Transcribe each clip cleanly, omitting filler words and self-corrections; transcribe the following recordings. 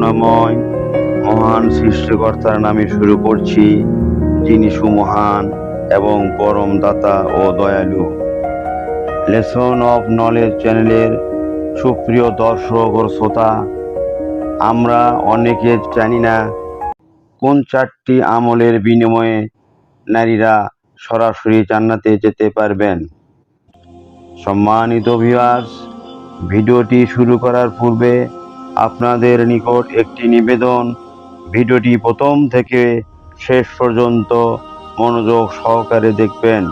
করুণাময় মহান সৃষ্টিকর্তার নামে শুরু করছি, যিনি সুমহান এবং পরম দাতা ও দয়ালু। লেসন অফ নলেজ চ্যানেলের সুপ্রিয় দর্শক ও শ্রোতা, আমরা অনেকে জানি না কোন 4টি আমলের বিনিময়ে নারীরা সরাসরি জান্নাতে যেতে পারবেন। সম্মানিত ভিউয়ার্স, ভিডিওটি শুরু করার পূর্বে আপনাদের নিকট একটি নিবেদন, ভিডিওটি প্রথম থেকে শেষ পর্যন্ত মনোযোগ সহকারে দেখবেন।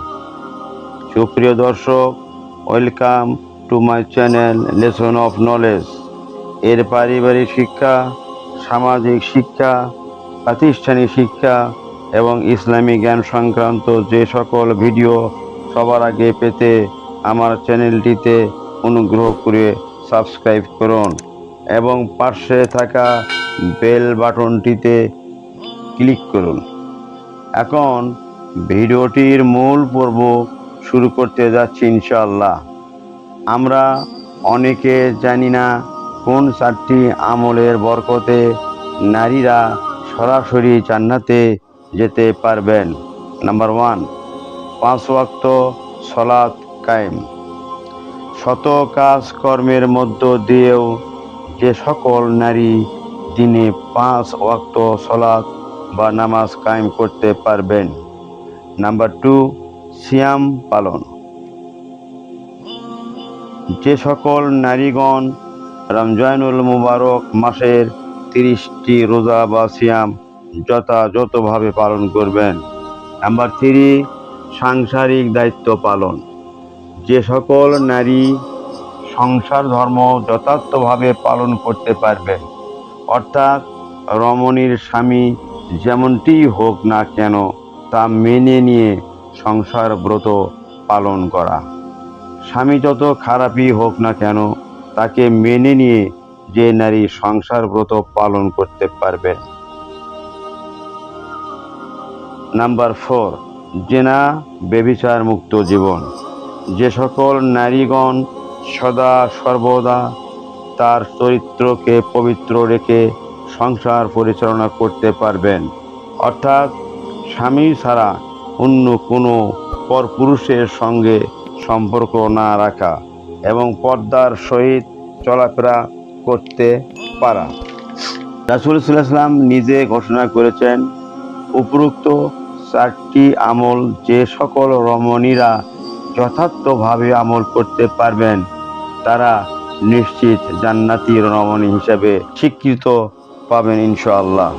সুপ্রিয় দর্শক, welcome to my channel lesson of knowledge. এর পারিবারিক শিক্ষা, সামাজিক শিক্ষা, প্রাতিষ্ঠানিক শিক্ষা এবং ইসলামী জ্ঞান সংক্রান্ত যে সকল ভিডিও সবার আগে পেতে আমার চ্যানেলটিতে অনুগ্রহ করে সাবস্ক্রাইব করুন এবং পাশে থাকা বেল বাটনটিতে ক্লিক করুন। এখন ভিডিওটির মূল পর্ব শুরু করতে যাচ্ছি ইনশাআল্লাহ। আমরা অনেকে জানি না কোন 4টি আমলের বরকতে নারীরা সরাসরি জান্নাতে যেতে পারবেন। নাম্বার 1, 5 ওয়াক্ত সালাত কায়েম। শত কাজ কর্মের মধ্য দিয়েও যে সকল নারী দিনে 5 ওয়াক্ত সালাত বা নামাজ কায়েম করতে পারবেন। নাম্বার 2, সিয়াম পালন। যে সকল নারীগণ রমজানুল মুবারক মাসের 30টি রোজা বা সিয়াম যথাযথভাবে পালন করবেন। নাম্বার 3, সাংসারিক দায়িত্ব পালন। যে সকল নারী সংসার ধর্ম যথার্থভাবে পালন করতে পারবেন, অর্থাৎ রমণীর স্বামী যেমনটি হোক না কেন তা মেনে নিয়ে সংসার ব্রত পালন করা। স্বামী যত খারাপই হোক না কেন তাকে মেনে নিয়ে যে নারী সংসার ব্রত পালন করতে পারবে। নাম্বার 4, জেনা ব্যভিচার মুক্ত জীবন। যে সকল নারীগণ সদা সর্বদা তার চরিত্রকে পবিত্র রেখে সংসার পরিচালনা করতে পারবেন, অর্থাৎ স্বামী ছাড়া অন্য কোনো পরপুরুষের সঙ্গে সম্পর্ক না রাখা এবং পর্দার সহিত চলাফেরা করতে পারা। রাসূল সাল্লাল্লাহু আলাইহি ওয়াসাল্লাম নিজে ঘোষণা করেছেন, উপরোক্ত 4টি আমল যে সকল রমণীরা যথার্থভাবে আমল করতে পারবেন তারা নিশ্চিত জান্নাতি রমণী হিসেবে স্বীকৃত পাবেন ইনশাআল্লাহ।